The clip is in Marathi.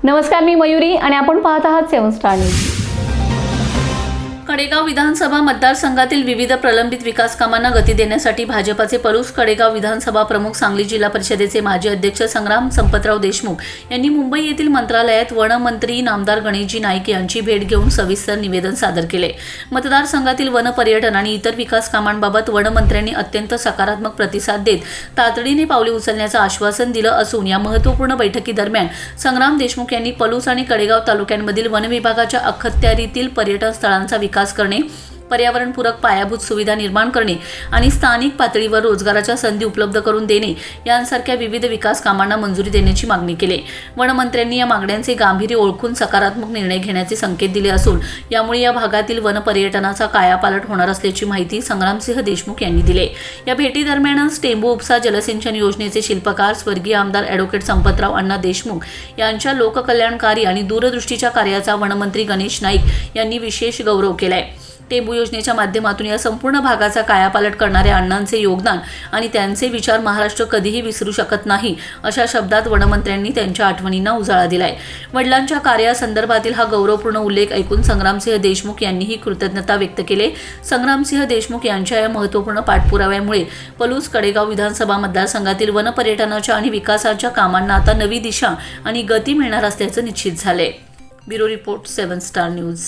नमस्कार, मी मयुरी आणि आपण पाहत आहात 7 स्टार न्यूज. कडेगाव विधानसभा मतदारसंघातील विविध प्रलंबित विकास कामांना गती देण्यासाठी भाजपाचे पलूस कडेगाव विधानसभा प्रमुख, सांगली जिल्हा परिषदेचे माजी अध्यक्ष संग्राम संपतराव देशमुख यांनी मुंबई येथील मंत्रालयात वनमंत्री नामदार गणेशजी नाईक यांची भेट घेऊन सविस्तर निवेदन सादर केले. मतदारसंघातील वन पर्यटन आणि इतर विकास कामांबाबत वनमंत्र्यांनी अत्यंत सकारात्मक प्रतिसाद देत तातडीने पावले उचलण्याचं आश्वासन दिलं असून या महत्त्वपूर्ण बैठकीदरम्यान संग्राम देशमुख यांनी पलूस आणि कडेगाव तालुक्यांमधील वन विभागाच्या अखत्यारीतील पर्यटन स्थळांचा विकास करणे, पर्यावरणपूरक पायाभूत सुविधा निर्माण करणे आणि स्थानिक पातळीवर रोजगाराच्या संधी उपलब्ध करून देणे यांसारख्या विविध विकास कामांना मंजुरी देण्याची मागणी केली. वनमंत्र्यांनी या मागण्यांचे गांभीर्य ओळखून सकारात्मक निर्णय घेण्याचे संकेत दिले असून यामुळे या भागातील वन पर्यटनाचा कायापालट होणार असल्याची माहिती संग्रामसिंह देशमुख यांनी दिली. या भेटीदरम्यानच टेंबू उपसा जलसिंचन योजनेचे शिल्पकार स्वर्गीय आमदार ॲडव्होकेट संपतराव अण्णा देशमुख यांच्या लोककल्याणकारी आणि दूरदृष्टीच्या कार्याचा वनमंत्री गणेश नाईक यांनी विशेष गौरव केलाय. टेंबू योजनेच्या माध्यमातून या संपूर्ण भागाचा कायापालट करणाऱ्या अण्णांचे योगदान आणि त्यांचे विचार महाराष्ट्र कधीही विसरू शकत नाही, अशा शब्दात वनमंत्र्यांनी त्यांच्या आठवणींना उजाळा दिलाय. वडिलांच्या कार्यासंदर्भातील हा गौरवपूर्ण उल्लेख ऐकून संग्रामसिंह देशमुख यांनीही कृतज्ञता व्यक्त केली. संग्रामसिंह देशमुख यांच्या या महत्त्वपूर्ण पाठपुराव्यामुळे पलूस कडेगाव विधानसभा मतदारसंघातील वनपर्यटनाच्या आणि विकासाच्या कामांना आता नवी दिशा आणि गती मिळणार असल्याचं निश्चित झालंय. Bureau report 7 star news.